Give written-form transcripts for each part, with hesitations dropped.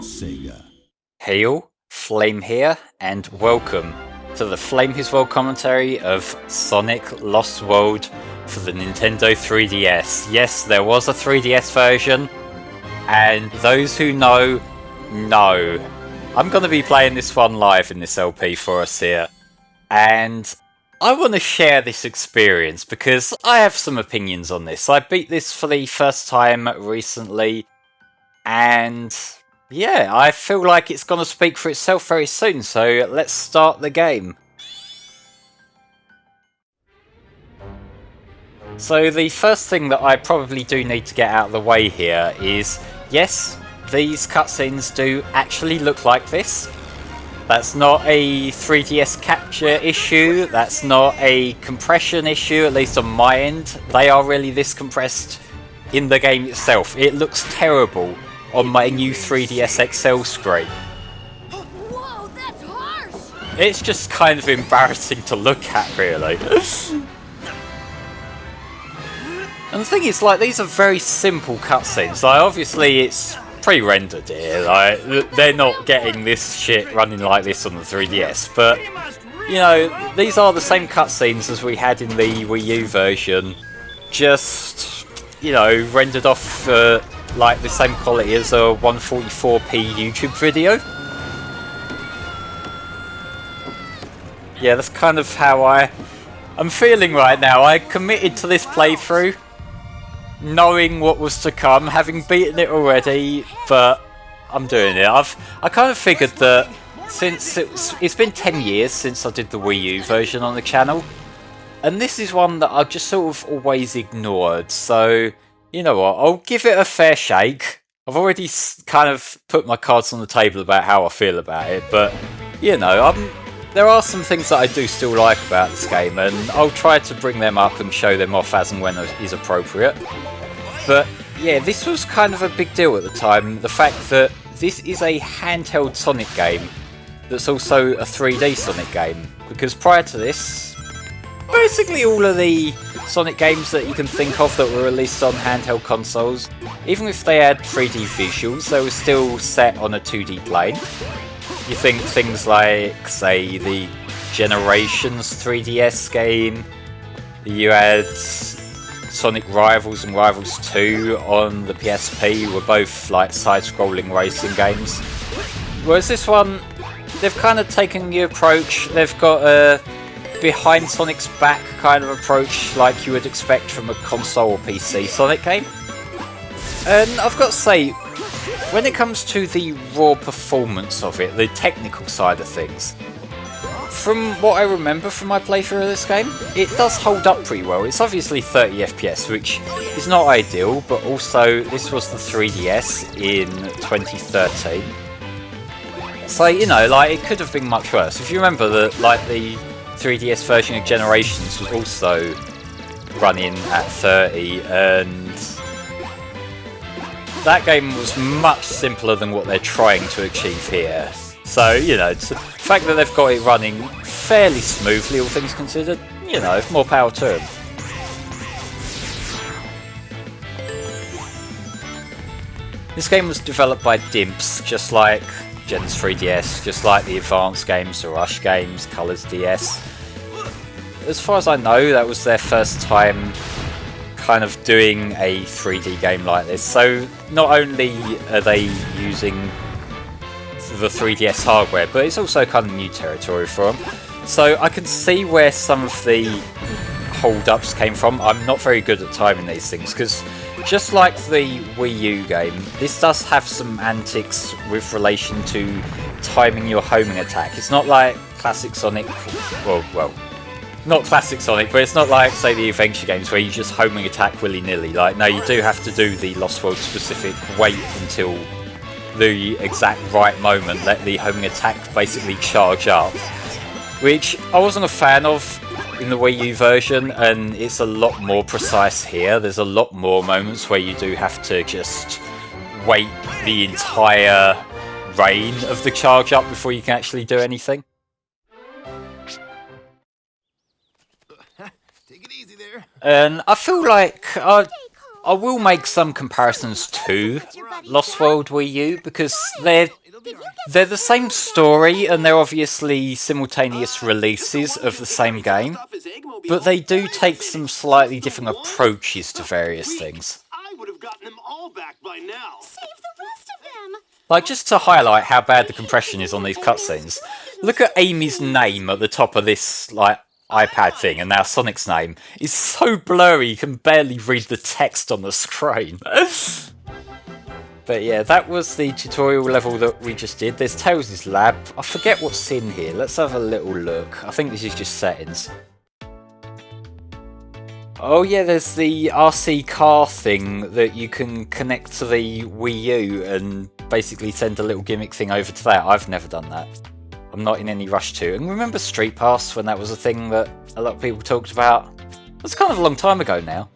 Sega. Hail, Flame here, and welcome to the FlameHisWorld commentary of Sonic Lost World for the Nintendo 3DS. Yes, there was a 3DS version, and those who know. I'm going to be playing this one live in this LP for us here, and I want to share this experience because I have some opinions on this. I beat this for the first time recently, and yeah, I feel like it's going to speak for itself very soon, so let's start the game. So the first thing that I probably do need to get out of the way here is, yes, these cutscenes do actually look like this. That's not a 3DS capture issue, that's not a compression issue, at least on my end. They are really this compressed in the game itself. It looks terrible on my new 3DS XL screen. Whoa, that's harsh! It's just kind of embarrassing to look at, really. And the thing is, like, these are very simple cutscenes. Like, obviously it's pre-rendered here, like, they're not getting this shit running like this on the 3DS, but, you know, these are the same cutscenes as we had in the Wii U version, just, you know, rendered off like the same quality as a 144p YouTube video. Yeah, that's kind of how I'm feeling right now. I committed to this playthrough, knowing what was to come, having beaten it already, but I'm doing it. I kind of figured that since it's been 10 years since I did the Wii U version on the channel, and this is one that I've just sort of always ignored, so you know what, I'll give it a fair shake. I've already kind of put my cards on the table about how I feel about it, but you know, there are some things that I do still like about this game, and I'll try to bring them up and show them off as and when it is appropriate. But yeah, this was kind of a big deal at the time, the fact that this is a handheld Sonic game that's also a 3D Sonic game, because prior to this, basically all of the Sonic games that you can think of that were released on handheld consoles, even if they had 3D visuals, they were still set on a 2D plane. You think things like, say, the Generations 3DS game, you had Sonic Rivals and Rivals 2 on the PSP, were both like side-scrolling racing games. Whereas this one, they've kind of taken the approach, they've got a behind Sonic's back kind of approach like you would expect from a console or PC Sonic game. And I've got to say, when it comes to the raw performance of it, the technical side of things, from what I remember from my playthrough of this game, it does hold up pretty well. It's obviously 30 FPS, which is not ideal, but also this was the 3DS in 2013. So, you know, like, it could have been much worse. If you remember that, like, the 3DS version of Generations was also running at 30, and that game was much simpler than what they're trying to achieve here. So, you know, the fact that they've got it running fairly smoothly, all things considered, you know, more power to them. This game was developed by Dimps, just like Gen's 3DS, just like the Advance games, the Rush games, Colors DS. As far as I know, that was their first time kind of doing a 3D game like this. So not only are they using the 3DS hardware, but it's also kind of new territory for them. So I can see where some of the hold-ups came from. I'm not very good at timing these things, because just like the Wii U game, this does have some antics with relation to timing your homing attack. It's not like classic Sonic, well, not classic Sonic, but it's not like, say, the adventure games where you just homing attack willy-nilly. Like, no, you do have to do the Lost World specific wait until the exact right moment, let the homing attack basically charge up, which I wasn't a fan of in the Wii U version, and it's a lot more precise here. There's a lot more moments where you do have to just wait the entire reign of the charge up before you can actually do anything. Take it easy there. And I feel like I will make some comparisons to Lost World Wii U because they're the same story and they're obviously simultaneous releases of the same game, but they do take some slightly different approaches to various things. I would have gotten them all back by now. Save the rest of them. Like, just to highlight how bad the compression is on these cutscenes, look at Amy's name at the top of this, like, iPad thing, and now Sonic's name is so blurry you can barely read the text on the screen. But yeah, that was the tutorial level that we just did. There's Tails' lab. I forget what's in here. Let's have a little look. I think this is just settings. Oh yeah, there's the RC car thing that you can connect to the Wii U and basically send a little gimmick thing over to that. I've never done that. I'm not in any rush to. And remember Street Pass when that was a thing that a lot of people talked about? That's kind of a long time ago now.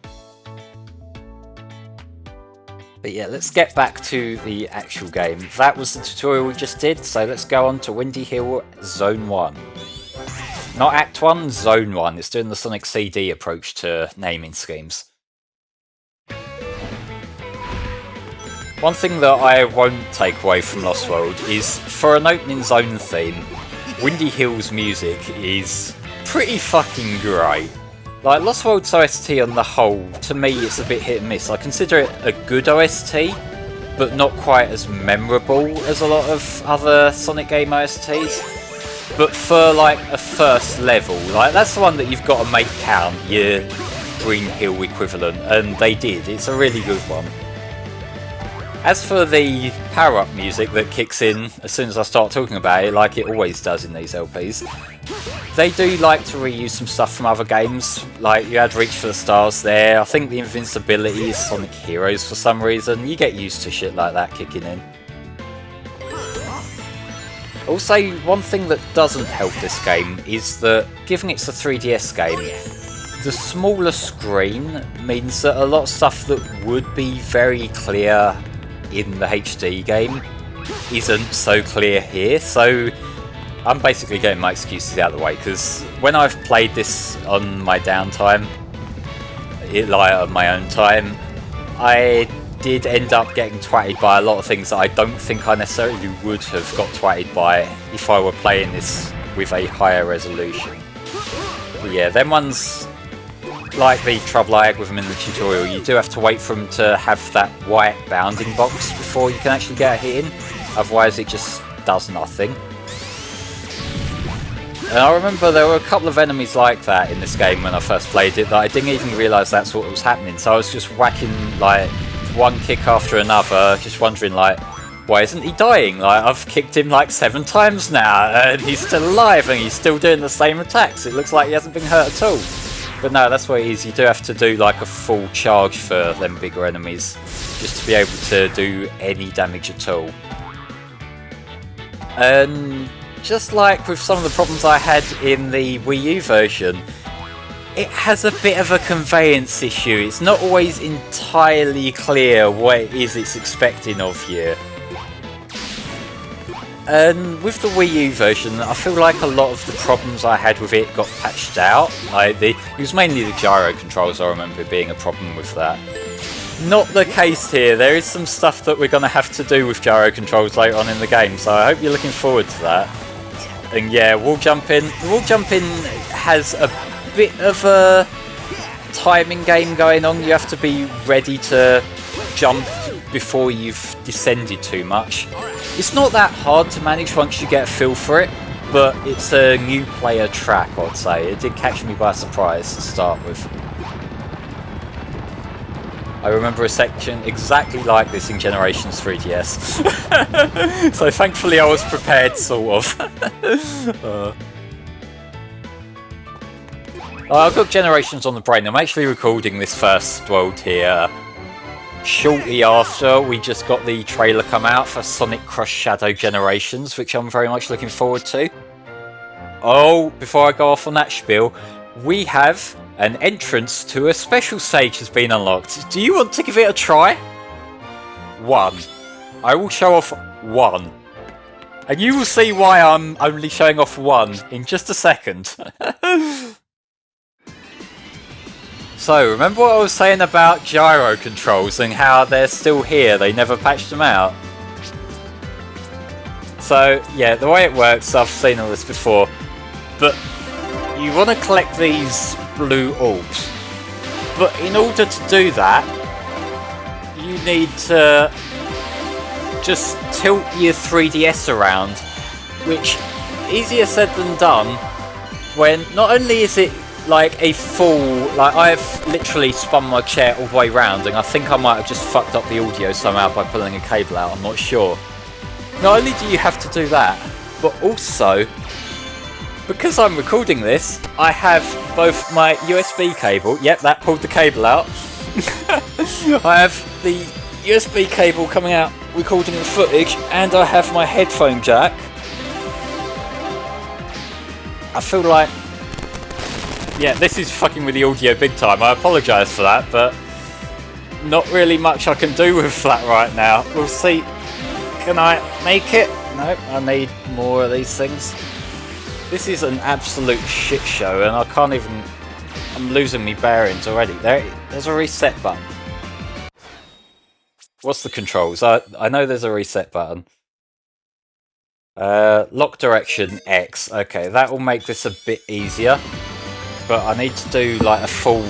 But yeah, let's get back to the actual game. That was the tutorial we just did, so let's go on to Windy Hill Zone 1. Not Act 1, Zone 1. It's doing the Sonic CD approach to naming schemes. One thing that I won't take away from Lost World is, for an opening zone theme, Windy Hill's music is pretty fucking great. Like, Lost World's OST on the whole, to me it's a bit hit and miss. I consider it a good OST, but not quite as memorable as a lot of other Sonic game OSTs. But for like a first level, like that's the one that you've got to make count, your Green Hill equivalent, and they did. It's a really good one. As for the power-up music that kicks in as soon as I start talking about it, like it always does in these LPs, they do like to reuse some stuff from other games. Like, you had Reach for the Stars there. I think the invincibility is Sonic Heroes for some reason. You get used to shit like that kicking in. Also, one thing that doesn't help this game is that, given it's a 3DS game, the smaller screen means that a lot of stuff that would be very clear in the HD game isn't so clear here, so I'm basically getting my excuses out of the way, because when I've played this on my downtime, like on my own time, I did end up getting twatted by a lot of things that I don't think I necessarily would have got twatted by if I were playing this with a higher resolution. But yeah, them ones, like the trouble I had with them in the tutorial, you do have to wait for them to have that white bounding box before you can actually get a hit in, otherwise it just does nothing. And I remember there were a couple of enemies like that in this game when I first played it that I didn't even realise that's what was happening, so I was just whacking like one kick after another, just wondering like, why isn't he dying? Like, I've kicked him like 7 times now and he's still alive and he's still doing the same attacks. It looks like he hasn't been hurt at all. But no, that's what it is. You do have to do like a full charge for them bigger enemies just to be able to do any damage at all. And just like with some of the problems I had in the Wii U version, it has a bit of a conveyance issue. It's not always entirely clear what it is it's expecting of you. And with the Wii U version, I feel like a lot of the problems I had with it got patched out. It was mainly the gyro controls, I remember being a problem with that. Not the case here. There is some stuff that we're going to have to do with gyro controls later on in the game, so I hope you're looking forward to that. And yeah, wall jumping. The wall jumping has a bit of a timing game going on. You have to be ready to jump before you've descended too much. It's not that hard to manage once you get a feel for it, but it's a new player trap, I'd say. It did catch me by surprise to start with. I remember a section exactly like this in Generations 3DS. So thankfully I was prepared, sort of. I've got Generations on the brain. I'm actually recording this first world here shortly after we just got the trailer come out for Sonic Cross Shadow Generations, which I'm very much looking forward to. Oh, before I go off on that spiel, we have an entrance to a special stage has been unlocked. Do you want to give it a try? 1. I will show off 1. And you will see why I'm only showing off 1 in just a second. So, remember what I was saying about gyro controls and how they're still here, they never patched them out? So, yeah, the way it works, I've seen all this before, but you want to collect these blue orbs. But in order to do that, you need to just tilt your 3DS around, which easier said than done when not only is it like a full, like I've literally spun my chair all the way round and I think I might have just fucked up the audio somehow by pulling a cable out, I'm not sure. Not only do you have to do that, but also, because I'm recording this, I have both my USB cable, yep, that pulled the cable out. I have the USB cable coming out recording the footage, and I have my headphone jack. I feel like, yeah, this is fucking with the audio big time. I apologise for that, but not really much I can do with that right now. We'll see. Can I make it? Nope, I need more of these things. This is an absolute shit show, and I can't even... I'm losing me bearings already. There's a reset button. What's the controls? I know there's a reset button. Lock direction X. Okay, that will make this a bit easier. But I need to do like a full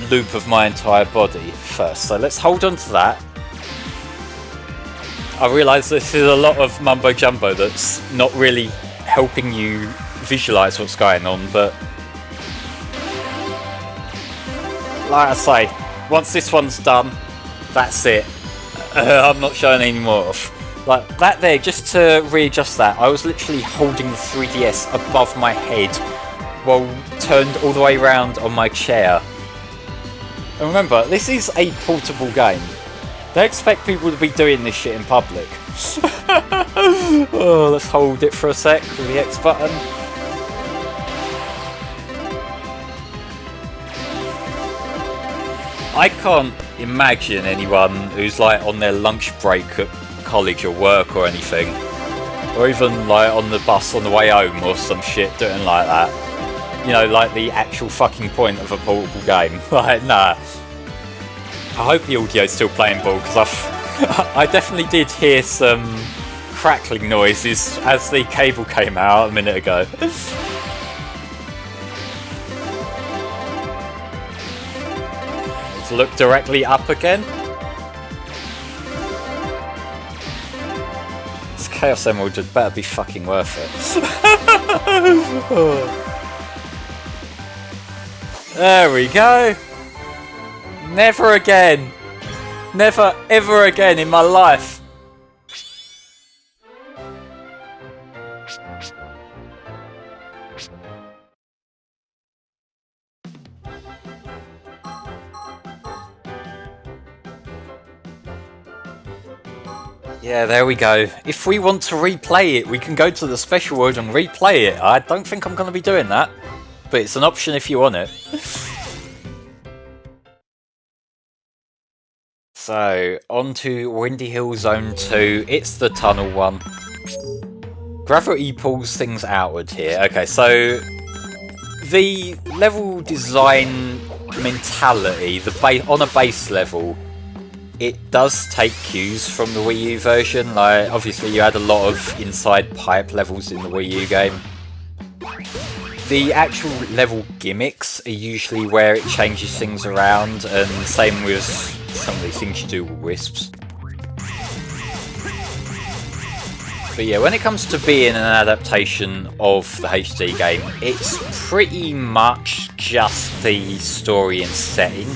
loop of my entire body first. So let's hold on to that. I realise this is a lot of mumbo jumbo that's not really helping you visualise what's going on, but like I say, once this one's done, that's it. I'm not showing any more off. Like that there, just to readjust that, I was literally holding the 3DS above my head while turned all the way around on my chair. And remember, this is a portable game. They expect people to be doing this shit in public. Oh, let's hold it for a sec with the X button. I can't imagine anyone who's like on their lunch break at college or work or anything, or even like on the bus on the way home or some shit doing like that. You know, like the actual fucking point of a portable game. Like, nah. I hope the audio's still playing ball, because I definitely did hear some crackling noises as the cable came out a minute ago. Let's look directly up again. This Chaos Emerald had better be fucking worth it. Oh. There we go. Never again. Never ever again in my life. Yeah, there we go. If we want to replay it, we can go to the special world and replay it. I don't think I'm going to be doing that, but it's an option if you want it. So, on to Windy Hill Zone 2. It's the tunnel one. Gravity pulls things outward here. Okay, so the level design mentality, on a base level, it does take cues from the Wii U version. Like, obviously you had a lot of inside pipe levels in the Wii U game. The actual level gimmicks are usually where it changes things around, and same with some of these things you do with wisps. But yeah, when it comes to being an adaptation of the HD game, it's pretty much just the story and setting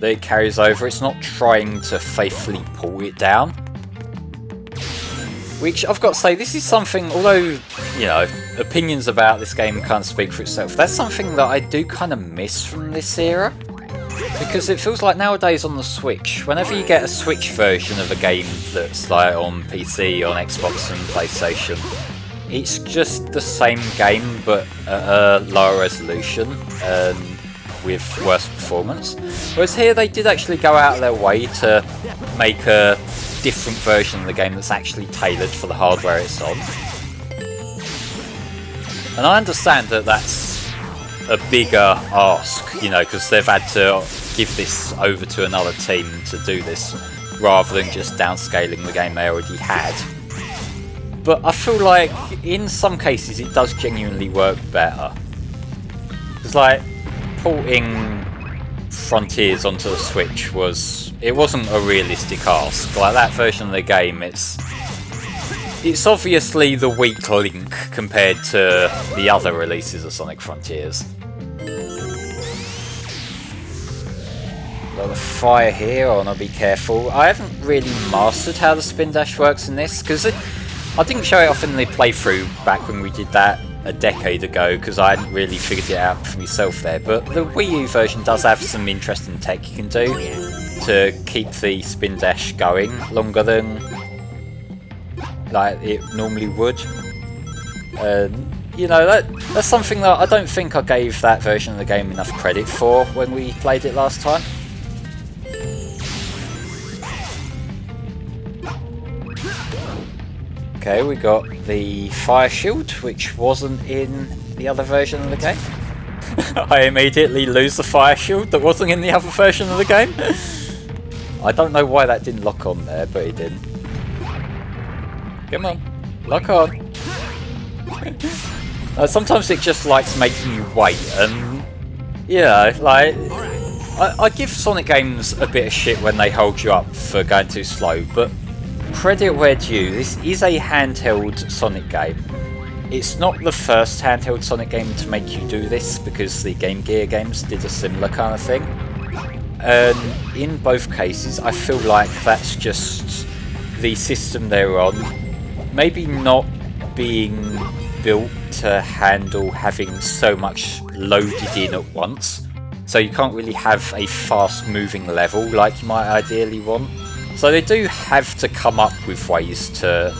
that it carries over. It's not trying to faithfully pull it down. Which, I've got to say, this is something, although, you know, opinions about this game can't speak for itself, that's something that I do kind of miss from this era. Because it feels like nowadays on the Switch, whenever you get a Switch version of a game that's like on PC, on Xbox and PlayStation, it's just the same game but at a lower resolution and with worse performance. Whereas here they did actually go out of their way to make a different version of the game that's actually tailored for the hardware it's on. And I understand that that's a bigger ask, you know, because they've had to give this over to another team to do this, rather than just downscaling the game they already had. But I feel like in some cases it does genuinely work better. It's like porting Frontiers onto the Switch wasn't a realistic ask. Like that version of the game, it's obviously the weak link compared to the other releases of Sonic Frontiers. Got the fire here, I want to be careful. I haven't really mastered how the spin dash works in this, because I didn't show it off in the playthrough back when we did that a decade ago, because I hadn't really figured it out for myself there. But the Wii U version does have some interesting tech you can do to keep the spin dash going longer than like it normally would. You know, that's something that I don't think I gave that version of the game enough credit for when we played it last time. Okay, we got the fire shield, which wasn't in the other version of the game. I immediately lose the fire shield that wasn't in the other version of the game. I don't know why that didn't lock on there, but it didn't. Come on, lock on. Sometimes it just likes making you wait, and yeah, like I give Sonic games a bit of shit when they hold you up for going too slow, but credit where due, this is a handheld Sonic game. It's not the first handheld Sonic game to make you do this, because the Game Gear games did a similar kind of thing. And in both cases, I feel like that's just the system they're on, maybe not being built to handle having so much loaded in at once. So you can't really have a fast moving level like you might ideally want. So they do have to come up with ways to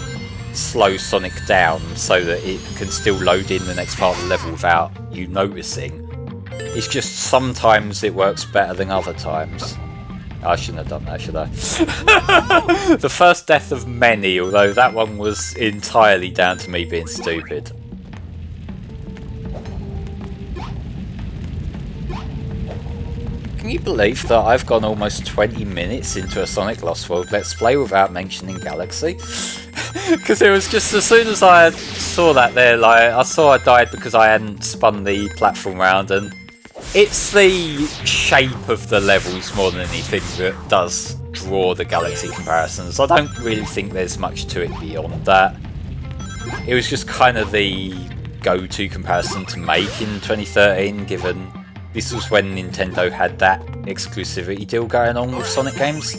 slow Sonic down so that it can still load in the next part of the level without you noticing. It's just sometimes it works better than other times. I shouldn't have done that, should I? The first death of many, although that one was entirely down to me being stupid. Can you believe that I've gone almost 20 minutes into a Sonic Lost World Let's Play without mentioning Galaxy? Because it was just as soon as I saw that there, like, I saw I died because I hadn't spun the platform round, and it's the shape of the levels more than anything that does draw the Galaxy comparisons. I don't really think there's much to it beyond that. It was just kind of the go-to comparison to make in 2013, given this was when Nintendo had that exclusivity deal going on with Sonic games.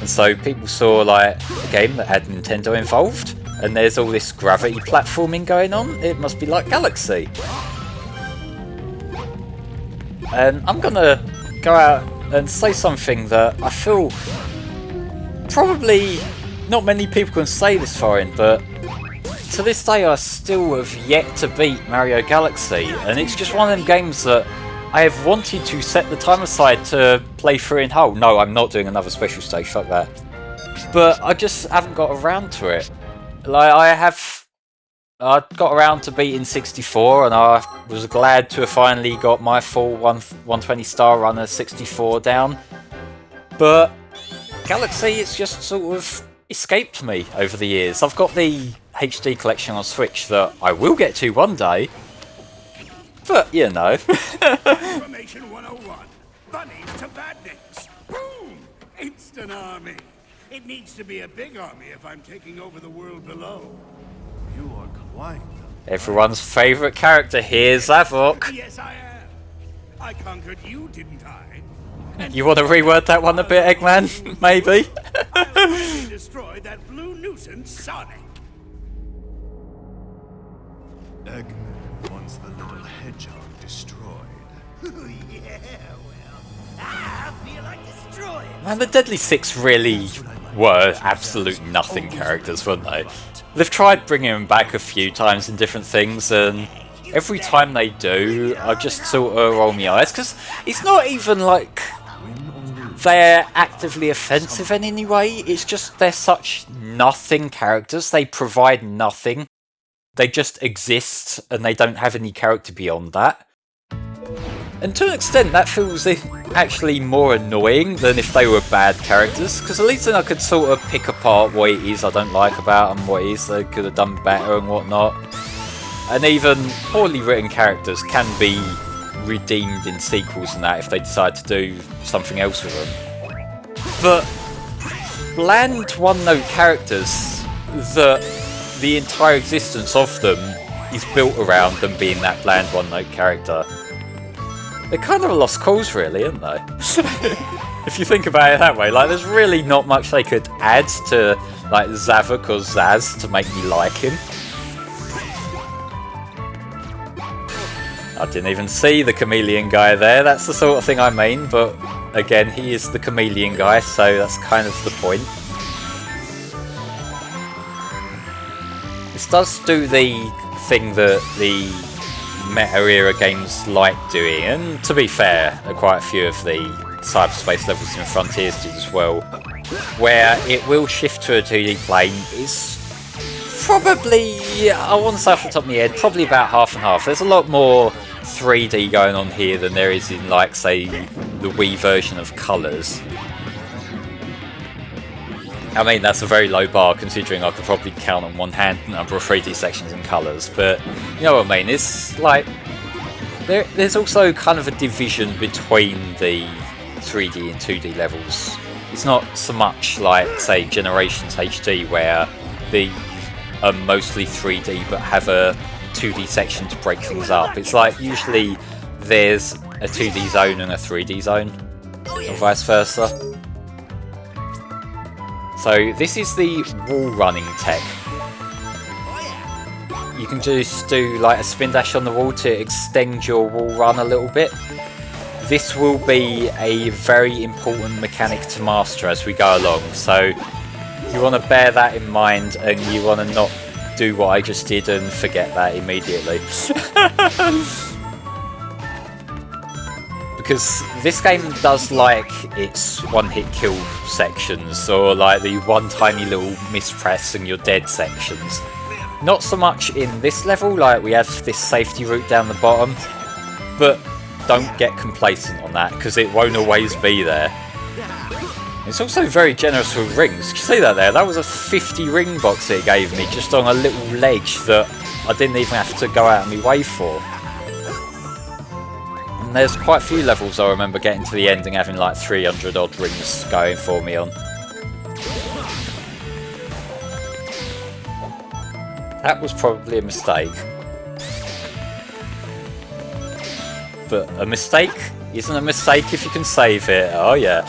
And so people saw like a game that had Nintendo involved, and there's all this gravity platforming going on, it must be like Galaxy. And I'm gonna go out and say something that I feel probably not many people can say this far in, but to this day I still have yet to beat Mario Galaxy, and it's just one of them games that I have wanted to set the time aside to play through in whole. No, I'm not doing another special stage, fuck that. But I just haven't got around to it. Like, I got around to beating 64, and I was glad to have finally got my full 120 star run of 64 down. But Galaxy, it's just sort of escaped me over the years. I've got the HD collection on Switch that I will get to one day. But, you know. Information 101. Bunnies to badniks. Boom! Instant army. It needs to be a big army if I'm taking over the world below. You are quite... Everyone's favourite character here, Zavok. Yes, I am. I conquered you, didn't I? You want to reword that one a bit, Eggman? Maybe? I finally destroyed that blue nuisance, Sonic. Eggman wants the little hedgehog destroyed. Yeah, well, I feel like destroying. Man, the Deadly Six really were absolute nothing characters, weren't they? They've tried bringing them back a few times in different things, and every time they do, I just sort of roll my eyes, because it's not even like they're actively offensive in any way, it's just they're such nothing characters, they provide nothing. They just exist, and they don't have any character beyond that. And to an extent, that feels actually more annoying than if they were bad characters, because at least then I could sort of pick apart what it is I don't like about them, what it is they could have done better and whatnot. And even poorly written characters can be redeemed in sequels and that if they decide to do something else with them. But bland one-note characters that the entire existence of them is built around them being that bland one-note character. They're kind of a lost cause, really, aren't they? If you think about it that way, like, there's really not much they could add to, like, Zavok or Zaz to make me like him. I didn't even see the chameleon guy there. That's the sort of thing I mean, but again, he is the chameleon guy, so that's kind of the point. This does do the thing that the meta-era games like doing, and to be fair, quite a few of the cyberspace levels in Frontiers do as well, where it will shift to a 2D plane. It's probably, I want to say off the top of my head, probably about half and half. There's a lot more 3D going on here than there is in, like, say, the Wii version of Colours. I mean, that's a very low bar considering I could probably count on one hand the number of 3D sections in Colours, but you know what I mean, it's like, there's also kind of a division between the 3D and 2D levels. It's not so much like, say, Generations HD where they are mostly 3D but have a 2D section to break things up. It's like, usually there's a 2D zone and a 3D zone, or vice versa. So this is the wall running tech. You can just do like a spin dash on the wall to extend your wall run a little bit. This will be a very important mechanic to master as we go along, so you want to bear that in mind and you want to not do what I just did and forget that immediately. Because this game does like its one-hit kill sections, or like the one tiny little mispress and you're dead sections. Not so much in this level, like we have this safety route down the bottom, but don't get complacent on that, because it won't always be there. It's also very generous with rings. Did you see that there? That was a 50 ring box it gave me, just on a little ledge that I didn't even have to go out of my way for. There's quite a few levels I remember getting to the end and having like 300 odd rings going for me on. That was probably a mistake. But a mistake isn't a mistake if you can save it. Oh yeah.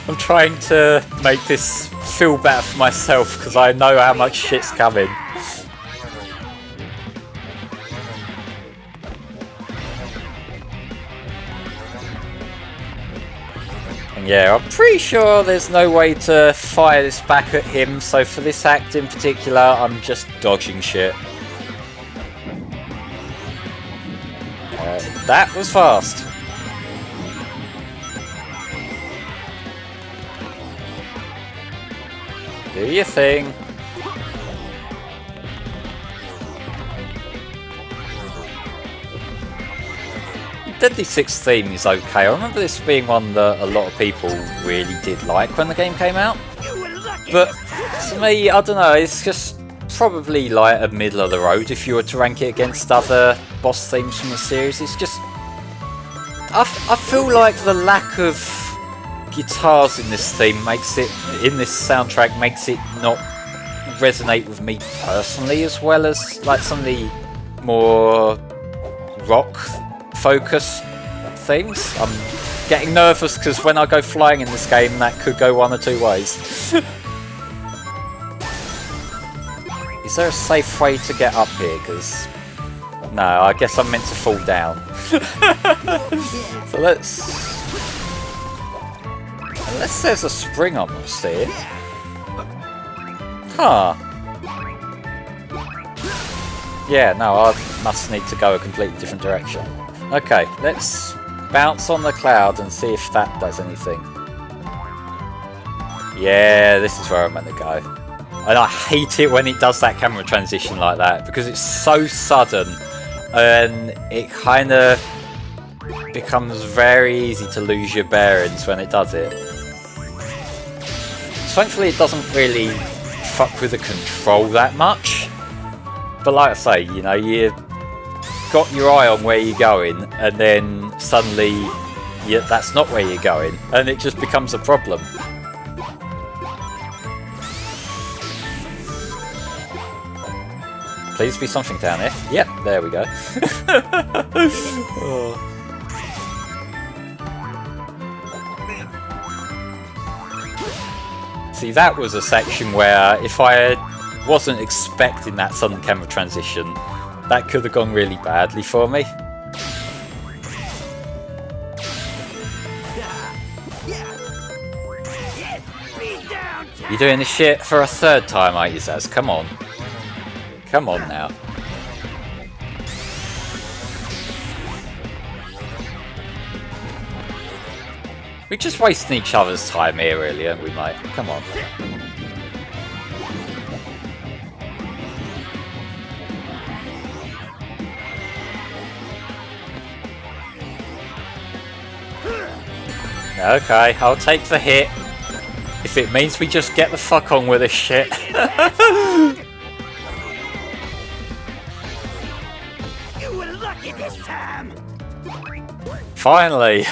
I'm trying to make this feel better for myself because I know how much shit's coming. Yeah, I'm pretty sure there's no way to fire this back at him, so for this act in particular, I'm just dodging shit. That was fast. Do your thing. Deadly Six theme is okay. I remember this being one that a lot of people really did like when the game came out. But to me, I don't know, it's just probably like a middle of the road if you were to rank it against other boss themes from the series. It's just, I feel like the lack of guitars in this theme makes it, in this soundtrack, makes it not resonate with me personally as well as like some of the more rock focus things. I'm getting nervous because when I go flying in this game, that could go one or two ways. Is there a safe way to get up here? Because no, I guess I'm meant to fall down. So unless there's a spring on this here. Huh. Yeah, no, I must need to go a completely different direction. Okay, let's bounce on the cloud and see if that does anything. Yeah, this is where I'm meant to go. And I hate it when it does that camera transition like that, because it's so sudden. and it kind of becomes very easy to lose your bearings when it does it. Thankfully it doesn't really fuck with the control that much, but like I say, you know, you got your eye on where you're going and then suddenly that's not where you're going and it just becomes a problem. Please be something down here. Yep, there we go. Oh. See, that was a section where if I wasn't expecting that sudden camera transition, that could have gone really badly for me. You're doing this shit for a third time, aren't you, Zaz? Come on. Come on now. We're just wasting each other's time here, really, aren't we, mate? Come on. Okay, I'll take the hit. If it means we just get the fuck on with this shit. You were lucky this time. Finally. We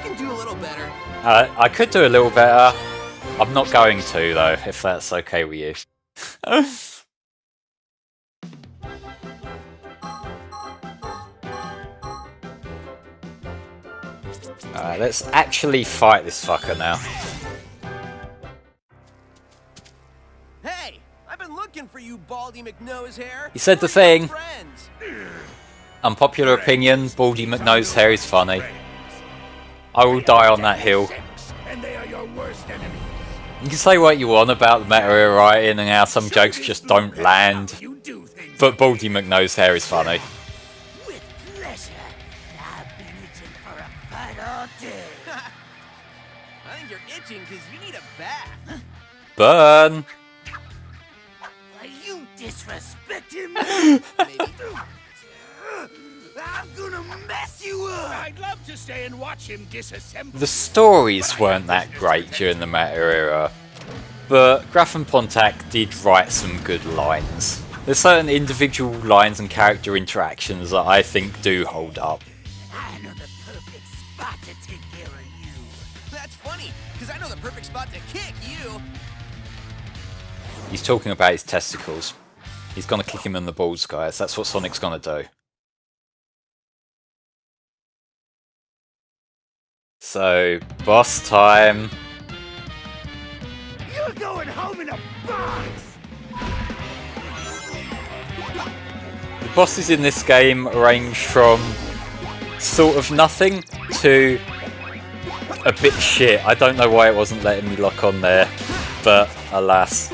can do a little better. I could do a little better. I'm not going to, though, if that's okay with you. Alright, let's actually fight this fucker now. Hey, I've been looking for you, Baldy McNosehair. You said the thing. Friends. Unpopular opinion, Baldy McNosehair is funny. I will die on that hill. And they are your worst enemies. You can say what you want about the meta writing and how some jokes just don't land, You do things. but Baldy McNosehair is funny. With pleasure. I've been itching for a fight all day. I think you're itching because you need a bath. Burn! Are you disrespecting me? Maybe. I'm gonna mess you up. I'd love to stay and watch him disassemble. The stories weren't that great during the meta era, but Graf and Pontac did write some good lines. There's certain individual lines and character interactions that I think do hold up. I know the perfect spot to take care of you. That's funny, because I know the perfect spot to kick you. He's talking about his testicles. He's gonna kick him in the balls, guys. That's what Sonic's gonna do. So, boss time. You're going home in a box. The bosses in this game range from sort of nothing to a bit shit. I don't know why it wasn't letting me lock on there, but alas.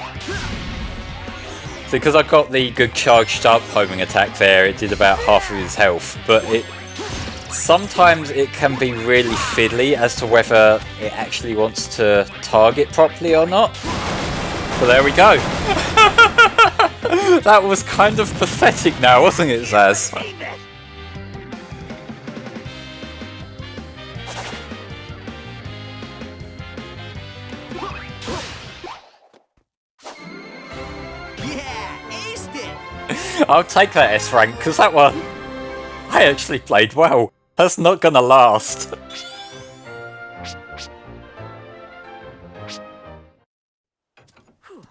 So because I got the good charged up homing attack there, it did about half of his health, but sometimes it can be really fiddly as to whether it actually wants to target properly or not. But there we go. That was kind of pathetic now, wasn't it, Zaz? Yeah, aced it. I'll take that S rank, because that one I actually played well. That's not gonna last.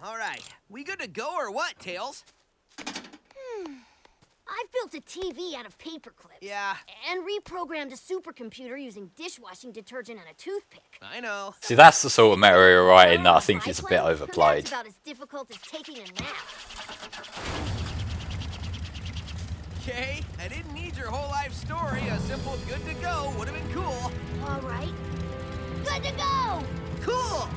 All right, we good to go or what, Tails? I've built a TV out of paper clips. Yeah, And reprogrammed a supercomputer using dishwashing detergent and a toothpick. I know. See, that's the sort of meta era writing that I think is a bit Biplane? overplayed. That's about as difficult as taking a nap. Okay, I didn't need your whole life story. A simple good to go would have been cool. All right. Good to go! Cool!